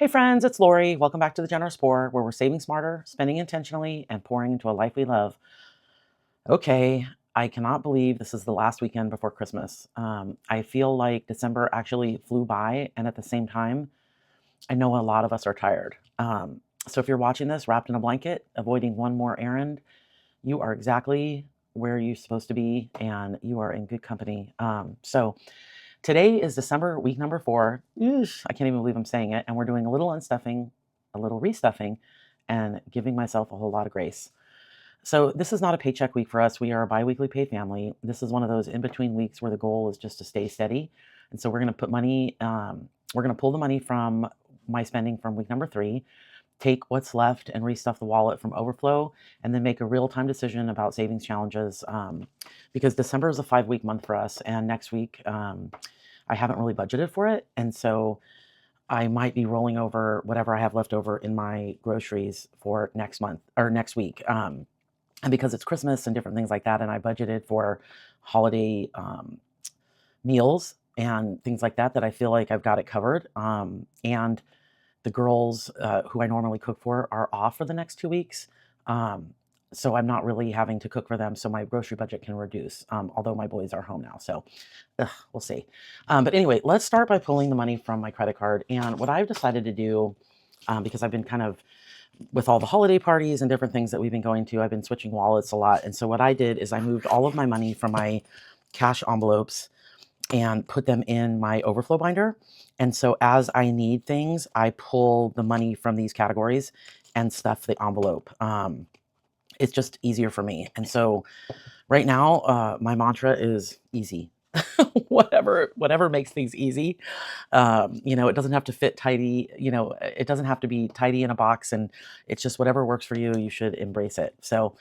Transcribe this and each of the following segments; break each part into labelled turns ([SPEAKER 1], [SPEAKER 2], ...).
[SPEAKER 1] Hey friends, it's Lori. Welcome back to the Generous Pour, where we're saving smarter, spending intentionally, and pouring into a life we love. Okay, I cannot believe this is the last weekend before Christmas. I feel like December actually flew by, and at the same time, I know a lot of us are tired. So if you're watching this wrapped in a blanket, avoiding one more errand, you are exactly where you're supposed to be, and you are in good company. Today is December, week number 4. I can't even believe I'm saying it. And we're doing a little unstuffing, a little restuffing, and giving myself a whole lot of grace. So this is not a paycheck week for us. We are a bi-weekly paid family. This is one of those in-between weeks where the goal is just to stay steady. And so we're going to put money, we're going to pull the money from my spending from week number 3, take what's left and restuff the wallet from overflow, and then make a real-time decision about savings challenges, because December is a 5-week month for us, and next week I haven't really budgeted for it, and so I might be rolling over whatever I have left over in my groceries for next month or next week, and because it's Christmas and different things like that, and I budgeted for holiday meals and things like that, that I feel like I've got it covered, and the girls who I normally cook for are off for the next 2 weeks. So I'm not really having to cook for them, so my grocery budget can reduce, although my boys are home now, so we'll see. But anyway, let's start by pulling the money from my credit card. And what I've decided to do, because I've been kind of, with all the holiday parties and different things that we've been going to, I've been switching wallets a lot. And so what I did is I moved all of my money from my cash envelopes and put them in my overflow binder. And so as I need things, I pull the money from these categories and stuff the envelope. It's just easier for me. And so right now, my mantra is easy. whatever makes things easy. It doesn't have to fit tidy, it doesn't have to be tidy in a box, and it's just whatever works for you, you should embrace it. So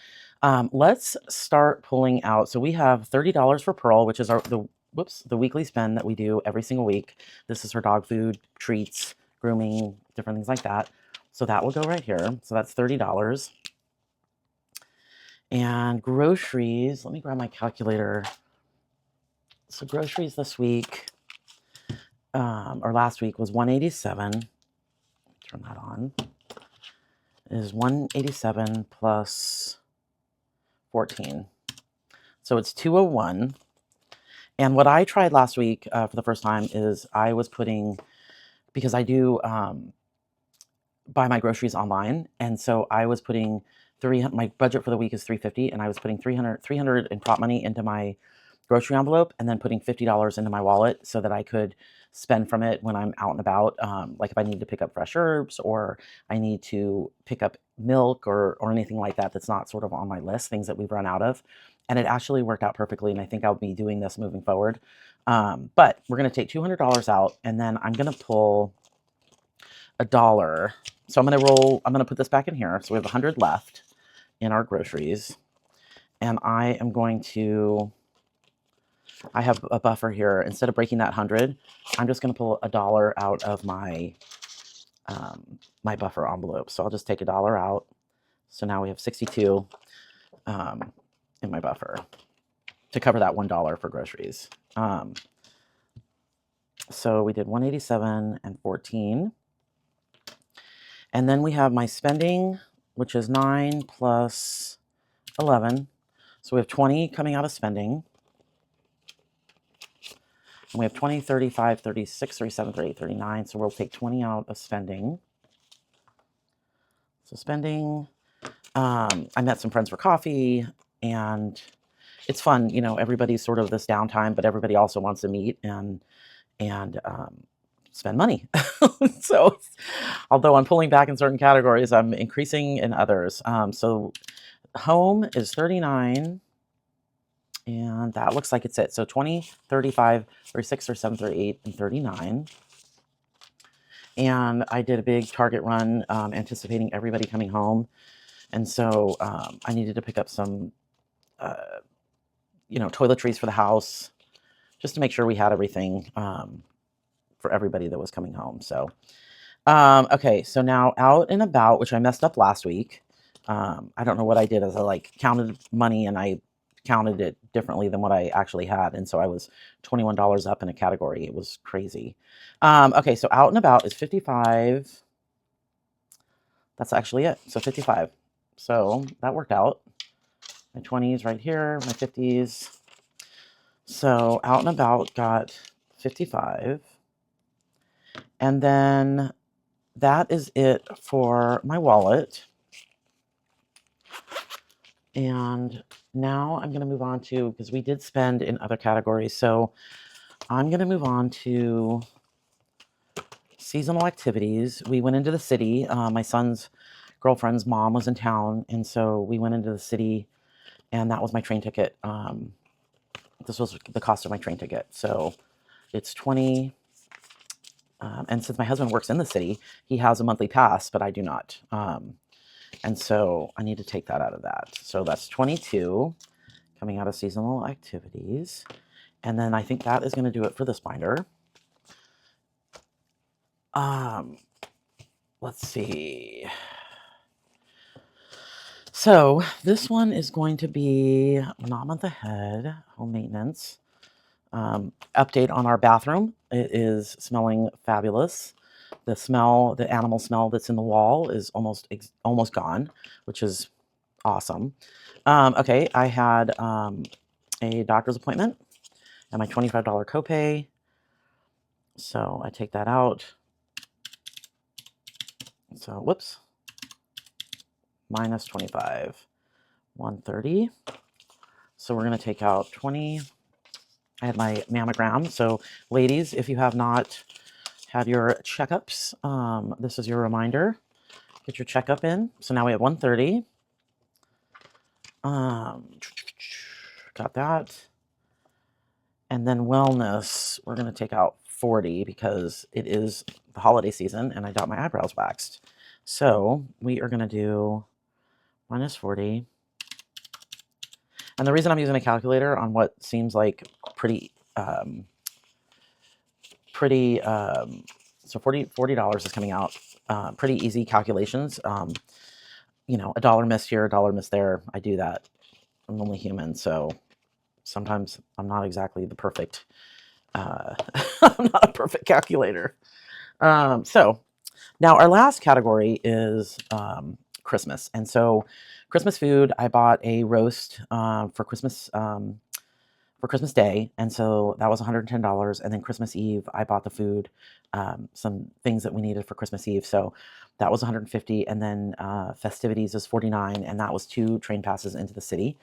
[SPEAKER 1] let's start pulling out. So we have $30 for Pearl, which is the weekly spend that we do every single week. This is her dog food, treats, grooming, different things like that. So that will go right here. So that's $30. And groceries, let me grab my calculator. So groceries this week, or last week, was 187. Turn that on. Is 187 plus 14. So it's 201. And what I tried last week for the first time is I was putting, because I do buy my groceries online, and so I was putting my budget for the week is $350, and I was putting 300 in prop money into my grocery envelope, and then putting $50 into my wallet so that I could spend from it when I'm out and about. Like if I need to pick up fresh herbs, or I need to pick up milk, or anything like that that's not sort of on my list, things that we've run out of. And it actually worked out perfectly, and I think I'll be doing this moving forward. But we're going to take $200 out, and then I'm going to pull $1. So I'm going to put this back in here. So we have 100 left in our groceries, and I have a buffer here. Instead of breaking that 100, I'm just going to pull $1 out of my my buffer envelope. So I'll just take $1 out. So now we have 62 in my buffer to cover that $1 for groceries. So we did 187 and 14. And then we have my spending, which is 9 plus 11. So we have 20 coming out of spending. And we have 20, 35, 36, 37, 38, 39. So we'll take 20 out of spending. So spending, I met some friends for coffee, and it's fun. Everybody's sort of this downtime, but everybody also wants to meet and spend money. So although I'm pulling back in certain categories, I'm increasing in others. So home is 39. And that looks like it's it. So 20, 35, 36, 37, 38, and 39. And I did a big Target run, anticipating everybody coming home. And so I needed to pick up some, toiletries for the house, just to make sure we had everything for everybody that was coming home. So, okay, so now out and about, which I messed up last week. I don't know what I did, as I counted money, and I counted it differently than what I actually had. And so I was $21 up in a category. It was crazy. Okay, so out and about is 55. that's actually it. So 55. So that worked out. My 20s right here, my 50s. So out and about got 55. And then that is it for my wallet. And now I'm going to move on to, because we did spend in other categories. So I'm going to move on to seasonal activities. We went into the city. My son's girlfriend's mom was in town. And so we went into the city, and that was my train ticket. This was the cost of my train ticket. So it's 20. And since my husband works in the city, he has a monthly pass, but I do not. And so I need to take that out of that. So that's 22 coming out of seasonal activities. And then I think that is going to do it for this binder. Let's see. So this one is going to be not a month ahead, home maintenance. Update on our bathroom. It is smelling fabulous. The smell, the animal smell that's in the wall is almost gone, which is awesome. Okay, I had a doctor's appointment and my $25 copay. So I take that out. So whoops, minus 25, 130. So we're going to take out 20. I had my mammogram. So ladies, if you have not had your checkups, this is your reminder. Get your checkup in. So now we have 130. Got that. And then wellness, we're going to take out 40 because it is the holiday season and I got my eyebrows waxed. So we are going to do minus 40. And the reason I'm using a calculator on what seems like pretty, so $40 is coming out. Pretty easy calculations. You know, a dollar missed here, a dollar missed there. I do that. I'm only human, so sometimes I'm not exactly the perfect, I'm not a perfect calculator. So now our last category is Christmas. And so Christmas food, I bought a roast for Christmas Day. And so that was $110. And then Christmas Eve, I bought the food, some things that we needed for Christmas Eve. So that was $150. And then festivities is $49. And that was 2 train passes into the city.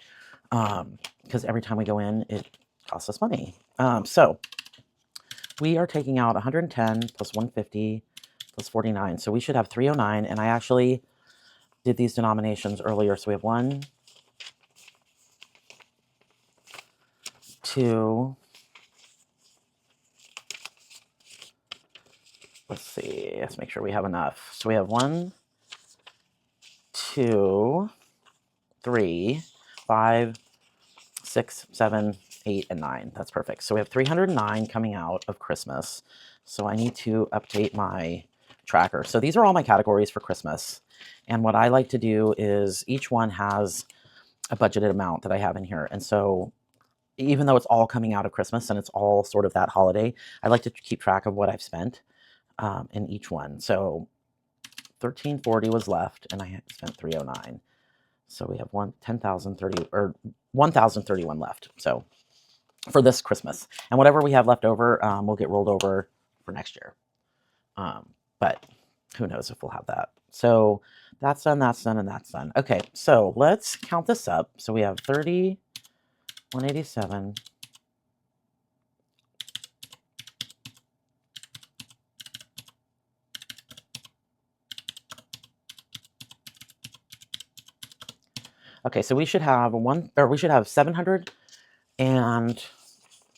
[SPEAKER 1] Because every time we go in, it costs us money. So we are taking out 110 plus 150 plus 49. So we should have 309. And I actually did these denominations earlier. So we have 1, 2, let's see, let's make sure we have enough. So we have 1, 2, 3, 5, 6, 7, 8, and 9. That's perfect. So we have 309 coming out of Christmas. So I need to update my tracker. So these are all my categories for Christmas. And what I like to do is each one has a budgeted amount that I have in here. And so even though it's all coming out of Christmas and it's all sort of that holiday, I like to keep track of what I've spent in each one. So 1340 was left, and I had spent 309. So we have 1,031 left. So for this Christmas, and whatever we have left over, will get rolled over for next year. But who knows if we'll have that. So that's done, that's done, and that's done. Okay, so let's count this up. So we have 30. 187. Okay, so we should have 700, and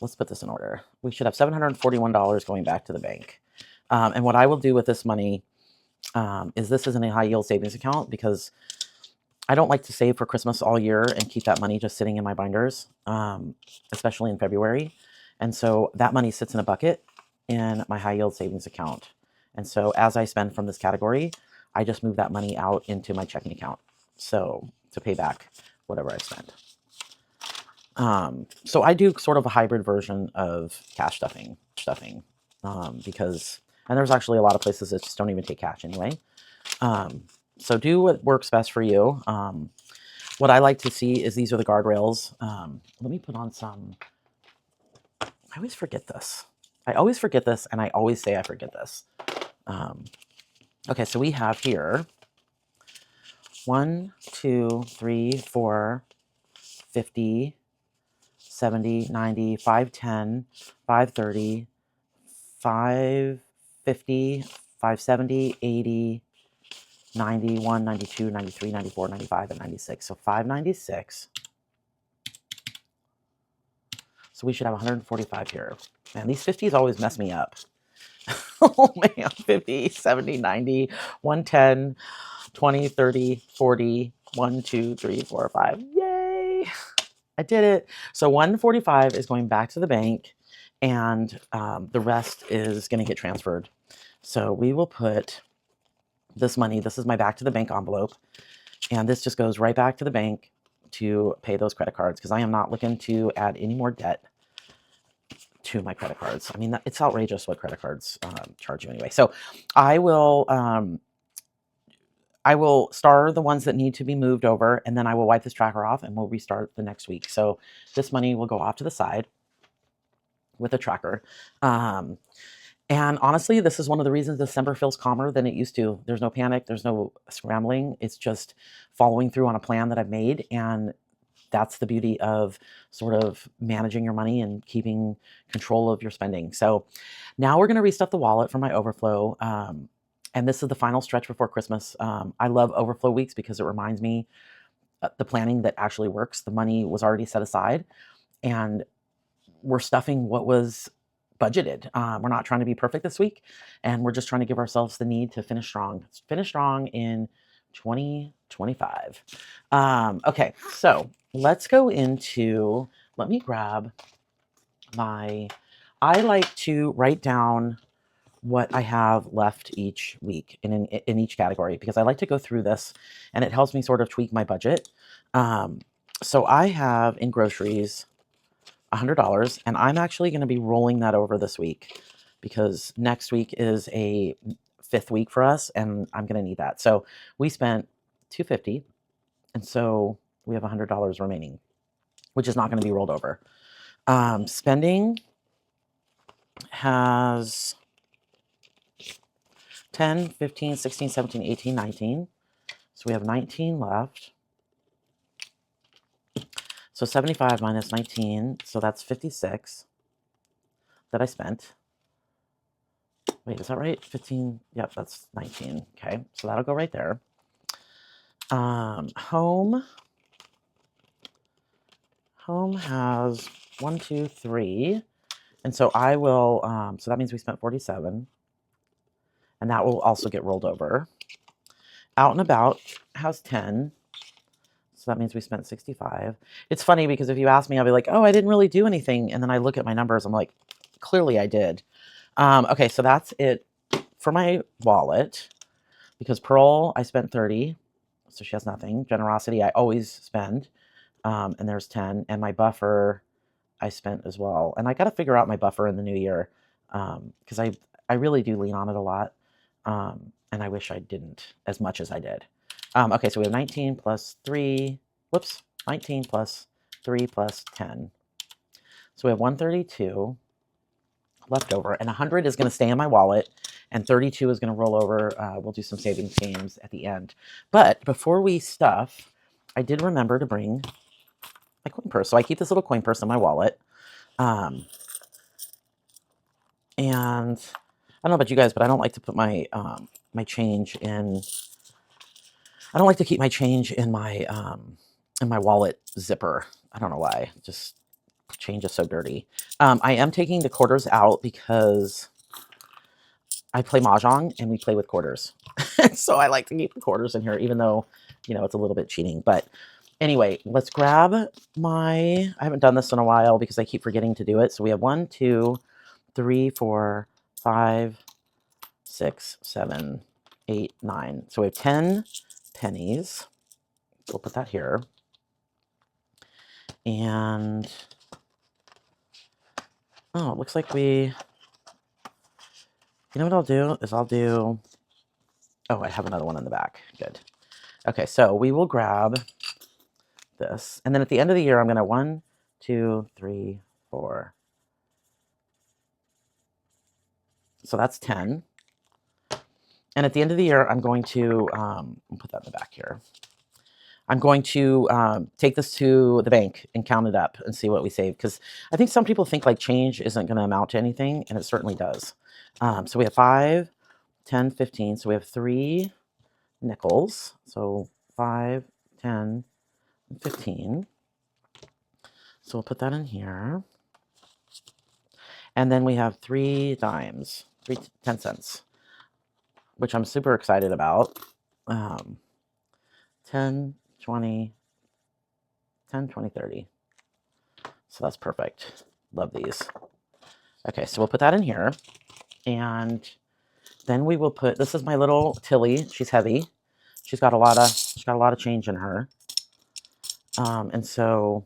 [SPEAKER 1] let's put this in order. We should have $741 going back to the bank. And what I will do with this money is this is in a high yield savings account because I don't like to save for Christmas all year and keep that money just sitting in my binders, especially in February. And so that money sits in a bucket in my high yield savings account. And so as I spend from this category, I just move that money out into my checking account. So to pay back whatever I spent. So I do sort of a hybrid version of cash stuffing because, and there's actually a lot of places that just don't even take cash anyway. So do what works best for you. What I like to see is these are the guardrails. Let me put on some. I always forget this. I always forget this, and I always say I forget this. Okay, so we have here 1, 2, 3, 4, 50, 70, 90, 510, 530, 550, 570, 80, 91, 92, 93, 94, 95, and 96. So 596. So we should have 145 here. Man, these 50s always mess me up. Oh man, 50, 70, 90, 110, 20, 30, 40, 1, 2, 3, 4, 5. Yay! I did it. So 145 is going back to the bank, and the rest is going to get transferred. So we will put this money, this is my back to the bank envelope, and this just goes right back to the bank to pay those credit cards because I am not looking to add any more debt to my credit cards. I mean, it's outrageous what credit cards charge you anyway. So I will star the ones that need to be moved over, and then I will wipe this tracker off and we'll restart the next week. So this money will go off to the side with a tracker. And honestly, this is one of the reasons December feels calmer than it used to. There's no panic. There's no scrambling. It's just following through on a plan that I've made. And that's the beauty of sort of managing your money and keeping control of your spending. So now we're going to restuff the wallet for my overflow. And this is the final stretch before Christmas. I love overflow weeks because it reminds me the planning that actually works. The money was already set aside and we're stuffing what was budgeted. We're not trying to be perfect this week, and we're just trying to give ourselves the need to finish strong. Finish strong in 2025. Okay, so let's go into, let me grab my, I like to write down what I have left each week in each category because I like to go through this and it helps me sort of tweak my budget. So I have in groceries $100, and I'm actually going to be rolling that over this week because next week is a 5th week for us, and I'm going to need that. So we spent $250, and so we have $100 remaining, which is not going to be rolled over. Spending has 10, 15, 16, 17, 18, 19. So we have 19 left. So 75 minus 19, so that's 56 that I spent. Wait, is that right? 15, yep, that's 19. Okay, so that'll go right there. Home has 1, 2, 3. And so I will, so that means we spent 47. And that will also get rolled over. Out and About has 10. So that means we spent 65. It's funny because if you ask me, I'll be like, oh, I didn't really do anything. And then I look at my numbers, I'm like, clearly I did. Okay, so that's it for my wallet. Because Pearl, I spent 30. So she has nothing. Generosity, I always spend. And there's 10. And my buffer, I spent as well. And I got to figure out my buffer in the new year. Because I really do lean on it a lot. And I wish I didn't as much as I did. Okay, so we have 19 plus 3. Whoops. 19 plus 3 plus 10. So we have 132 left over. And 100 is going to stay in my wallet. And 32 is going to roll over. We'll do some savings games at the end. But before we stuff, I did remember to bring my coin purse. So I keep this little coin purse in my wallet. And I don't know about you guys, but I don't like to put my my change in. I don't like to keep my change in my wallet zipper. I don't know why. Just change is so dirty. I am taking the quarters out because I play mahjong and we play with quarters. So I like to keep the quarters in here, even though, you know, it's a little bit cheating. But anyway, let's grab my, I haven't done this in a while because I keep forgetting to do it. So we have 1, 2, 3, 4, 5, 6, 7, 8, 9. So we have 10 pennies. We'll put that here. And, oh, it looks like we, you know what I'll do is I'll do, oh, I have another one in the back. Good. Okay, so we will grab this. And then at the end of the year, I'm going to 1, 2, 3, 4. So that's 10. And at the end of the year, I'm going to put that in the back here. I'm going to take this to the bank and count it up and see what we save. Because I think some people think like change isn't going to amount to anything, and it certainly does. So we have 5, 10, 15. So we have 3 nickels. So 5, 10, 15. So we'll put that in here. And then we have 3 dimes, 10 cents, which I'm super excited about. 10, 20, 10, 20, 30. So that's perfect. Love these. Okay, so we'll put that in here. And then we will put, this is my little Tilly. She's heavy. She's got a lot of change in her. And so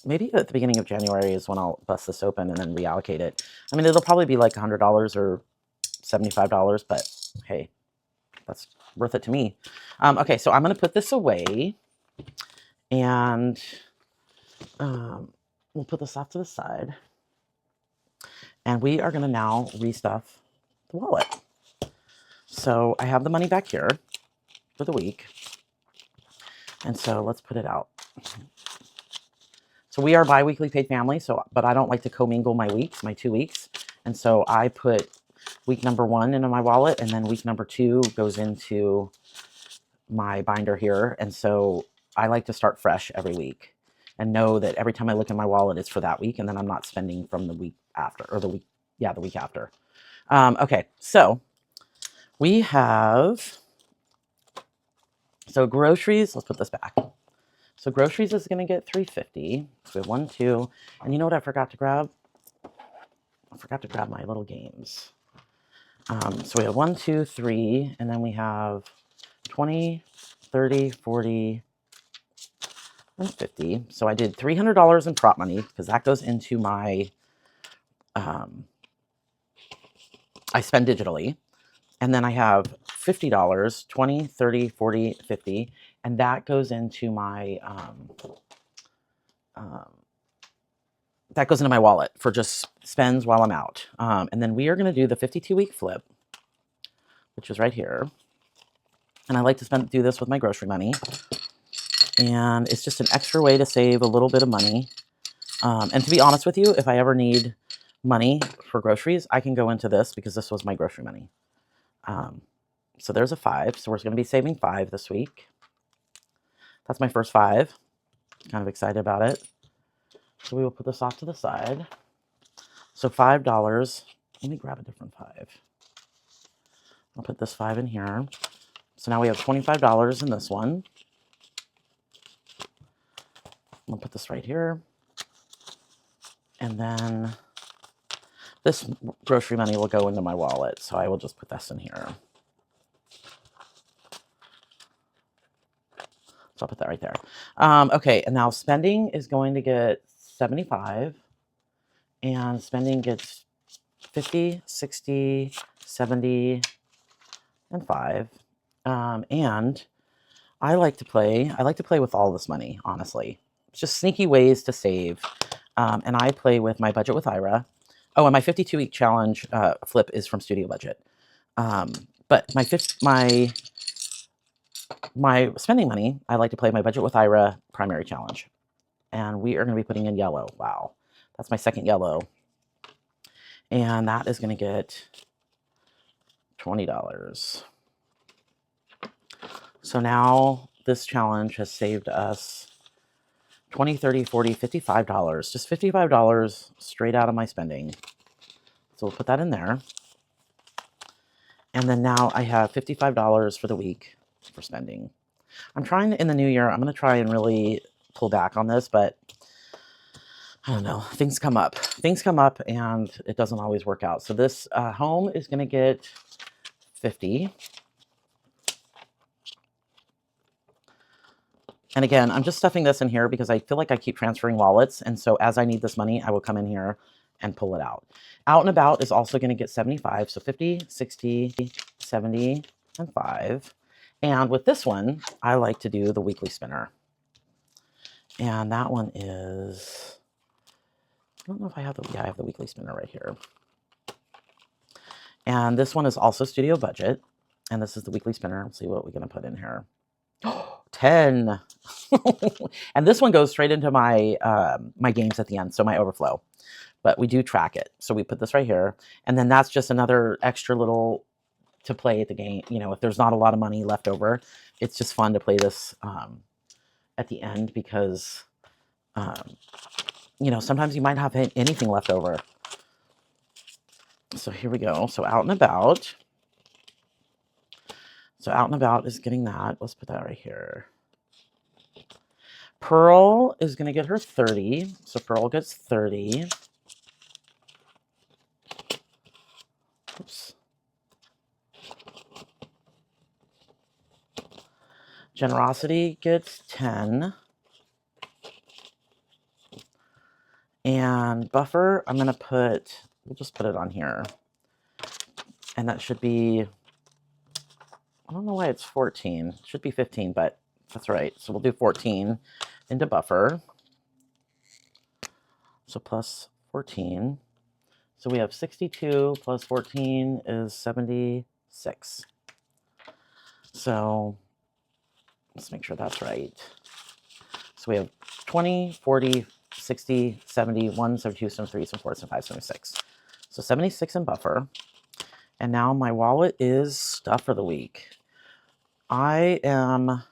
[SPEAKER 1] maybe at the beginning of January is when I'll bust this open and then reallocate it. I mean, it'll probably be like $100 or $75, but hey, that's worth it to me. Okay, so I'm going to put this away, and we'll put this off to the side. And we are going to now restuff the wallet. So I have the money back here for the week. And so let's put it out. So we are bi-weekly paid family, but I don't like to commingle my weeks, my 2 weeks. And so I put week number 1 into my wallet, and then week number 2 goes into my binder here. And so I like to start fresh every week and know that every time I look in my wallet, it's for that week, and then I'm not spending from the week after, or the week after. Okay, so we have, so groceries, let's put this back. So groceries is going to get $3.50. So we have 1, 2, and you know what I forgot to grab? I forgot to grab my little games. So we have 1, 2, 3, and then we have 20, 30, 40, and 50. So I did $300 in prop money because that goes into my, I spend digitally. And then I have $50, 20, 30, 40, 50, and that goes into my, that goes into my wallet for just spends while I'm out. And then we are going to do the 52-week flip, which is right here. And I like to do this with my grocery money. And it's just an extra way to save a little bit of money. And to be honest with you, if I ever need money for groceries, I can go into this because this was my grocery money. So there's a 5. So we're going to be saving 5 this week. That's my first 5. Kind of excited about it. So we will put this off to the side. So $5. Let me grab a different 5. I'll put this 5 in here. So now we have $25 in this one. I'll put this right here. And then this grocery money will go into my wallet. So I will just put this in here. So I'll put that right there. Okay, and now spending is going to get 75. And spending gets 50, 60, 70, and 5. And I like to play with all this money, honestly. It's just sneaky ways to save. And I play with my budget with Ira. Oh, and my 52-week challenge flip is from Studio Budget. But my spending money, I like to play my budget with Ira primary challenge. And we are going to be putting in yellow. Wow. That's my second yellow. And that is going to get $20. So now this challenge has saved us $20, $30, $40, $55. Just $55 straight out of my spending. So we'll put that in there. And then now I have $55 for the week for spending. I'm trying in the new year, I'm going to try and really pull back on this, but I don't know. Things come up. Things come up and it doesn't always work out. So this home is going to get 50. And again, I'm just stuffing this in here because I feel like I keep transferring wallets. And so as I need this money, I will come in here and pull it out. Out and About is also going to get 75. So 50, 60, 70, and 5. And with this one, I like to do the weekly spinner. And that one is, I don't know if I have the, yeah, I have the weekly spinner right here. And this one is also studio budget. And this is the weekly spinner. Let's see what we're going to put in here. 10. And this one goes straight into my my games at the end, so my overflow. But we do track it. So we put this right here. And then that's just another extra little to play at the game. You know, if there's not a lot of money left over, it's just fun to play this at the end because, you know, sometimes you might have anything left over. So here we go. So out and about. So out and about is getting that. Let's put that right here. Pearl is going to get her 30. So Pearl gets 30. Oops. Generosity gets 10. And Buffer, I'm going to put, we'll just put it on here. And that should be, I don't know why it's 14. It should be 15, but that's right. So we'll do 14 into Buffer. So plus 14. So we have 62 plus 14 is 76. So let's make sure that's right. So we have 20, 40, 60, 70, 1, 72, 73, 74, 75, 76. So 76 in Buffer. And now my wallet is stuffed for the week. I am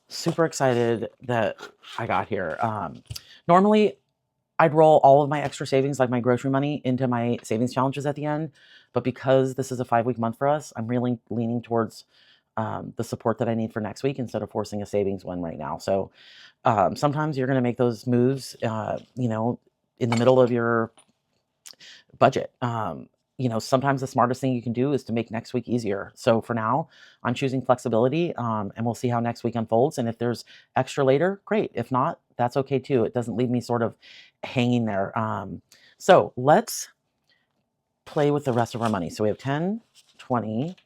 [SPEAKER 1] super excited that I got here. Normally, I'd roll all of my extra savings, like my grocery money, into my savings challenges at the end. But because this is a 5-week month for us, I'm really leaning towards the support that I need for next week instead of forcing a savings one right now. So sometimes you're going to make those moves, you know, in the middle of your budget. You know, sometimes the smartest thing you can do is to make next week easier. So for now, I'm choosing flexibility, and we'll see how next week unfolds. And if there's extra later, great. If not, that's okay too. It doesn't leave me sort of hanging there. So let's play with the rest of our money. So we have 10, 20,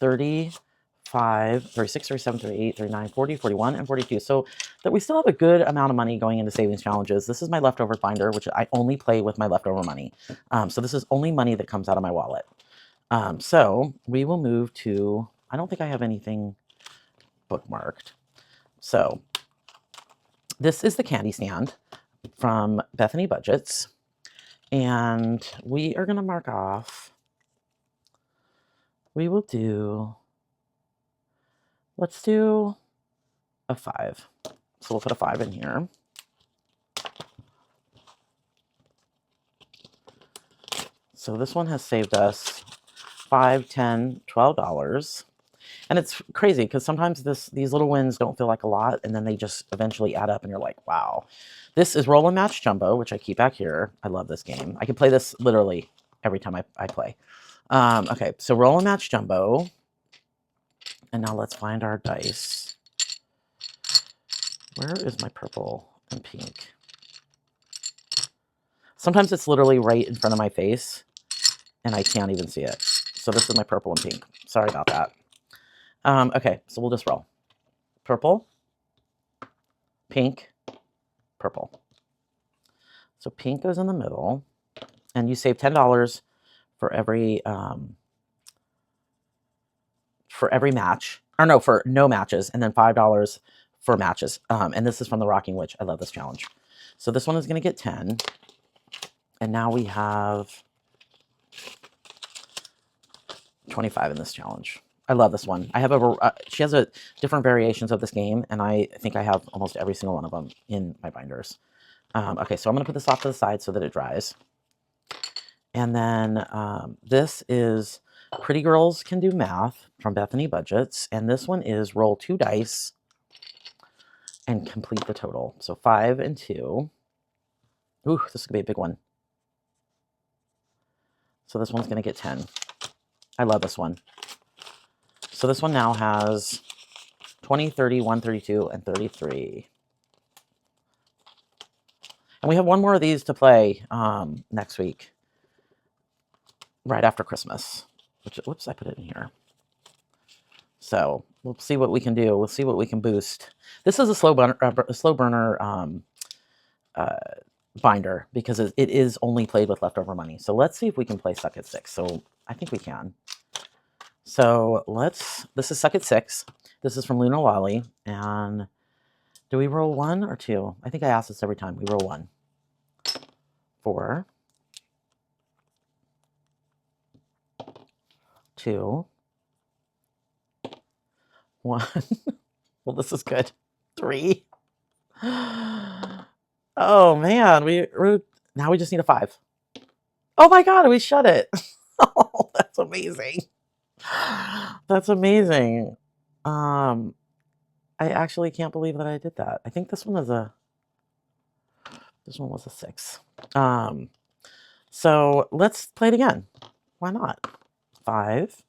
[SPEAKER 1] 30, 36, 37, 38, 39, 40, 41, and 42. So that we still have a good amount of money going into savings challenges. This is my leftover binder, which I only play with my leftover money. So this is only money that comes out of my wallet. So we will move to, I don't think I have anything bookmarked. So this is the candy stand from Bethany Budgets. And we are going to mark off, we will do, let's do a 5. So we'll put a 5 in here. So this one has saved us $5, $10, $12. And it's crazy because sometimes these little wins don't feel like a lot, and then they just eventually add up and you're like, wow. This is Roll and Match Jumbo, which I keep back here. I love this game. I can play this literally every time I play. Okay, so Roll and Match Jumbo. And now let's find our dice. Where is my purple and pink? Sometimes it's literally right in front of my face, and I can't even see it. So this is my purple and pink. Sorry about that. Okay, so we'll just roll. Purple, pink, purple. So pink goes in the middle, and you save $10 for every match. Or no, for no matches, and then $5 for matches. And this is from the Rocking Witch. I love this challenge. So this one is going to get 10. And now we have 25 in this challenge. I love this one. I have she has different variations of this game, and I think I have almost every single one of them in my binders. Okay, so I'm going to put this off to the side so that it dries. And then this is Pretty Girls Can Do Math from Bethany Budgets, and this one is roll 2 dice and complete the total. So 5 and 2. Ooh, this is going to be a big one. So this one's going to get 10. I love this one. So this one now has 20, 30, 1, 32, and 33. And we have one more of these to play next week, right after Christmas. Which, whoops, I put it in here. So we'll see what we can do. We'll see what we can boost. This is a slow burner binder because it is only played with leftover money. So let's see if we can play Suck at 6. So I think we can. So this is Suck at 6. This is from Luna Lolly. And do we roll 1 or 2? I think I ask this every time. We roll 1. 4. 2. 1. Well, this is good. 3. Oh man, now we just need a 5. Oh my god, we shut it. Oh, that's amazing. That's amazing. I actually can't believe that I did that. I think this one was a 6. So let's play it again. Why not? 5.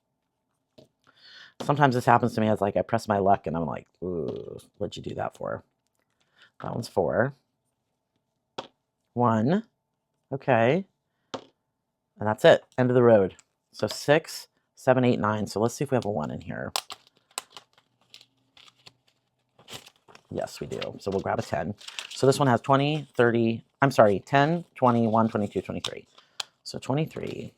[SPEAKER 1] Sometimes this happens to me as like I press my luck and I'm like, ooh, what'd you do that for? That one's 4. 1. Okay. And that's it. End of the road. So 6, 7, 8, 9. So let's see if we have a 1 in here. Yes, we do. So we'll grab a 10. So this one has 20, 30, I'm sorry, 10, 21, 22, 23. So 23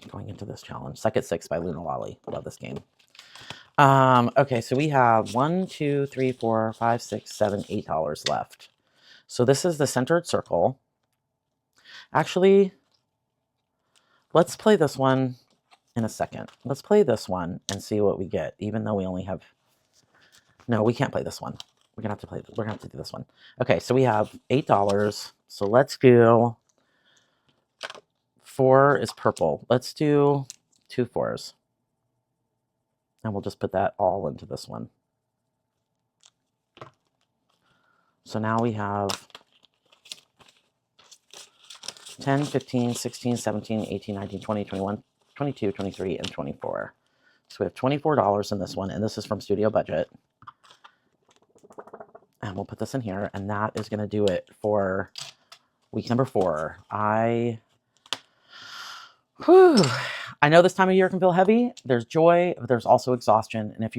[SPEAKER 1] going into this challenge. Suck at 6 by Luna Lolly. Love this game. Okay, so we have 1, 2, 3, 4, 5, 6, 7, $8 left. So this is the centered circle. Actually, let's play this one in a second. Let's play this one and see what we get, even though we only have... No, we can't play this one. We're gonna have to do this one. Okay, so we have $8. So let's do 4 is purple. Let's do 2 4s. And we'll just put that all into this one. So now we have 10, 15, 16, 17, 18, 19, 20, 21, 22, 23, and 24. So we have $24 in this one, and this is from Studio Budget. And we'll put this in here, and that is going to do it for week number 4. I know this time of year can feel heavy. There's joy, but there's also exhaustion. And if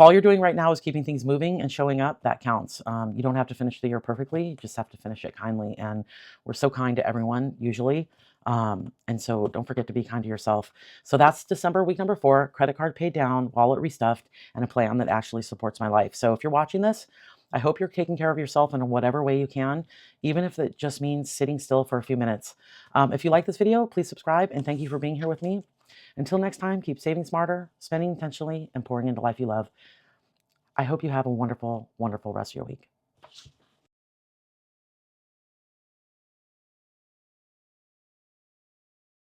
[SPEAKER 1] all you're doing right now is keeping things moving and showing up, that counts. You don't have to finish the year perfectly. You just have to finish it kindly. And we're so kind to everyone, usually. And so don't forget to be kind to yourself. So that's December, week number 4, credit card paid down, wallet restuffed, and a plan that actually supports my life. So if you're watching this, I hope you're taking care of yourself in whatever way you can, even if it just means sitting still for a few minutes. If you like this video, please subscribe, and thank you for being here with me. Until next time, keep saving smarter, spending intentionally, and pouring into life you love. I hope you have a wonderful, wonderful rest of your week.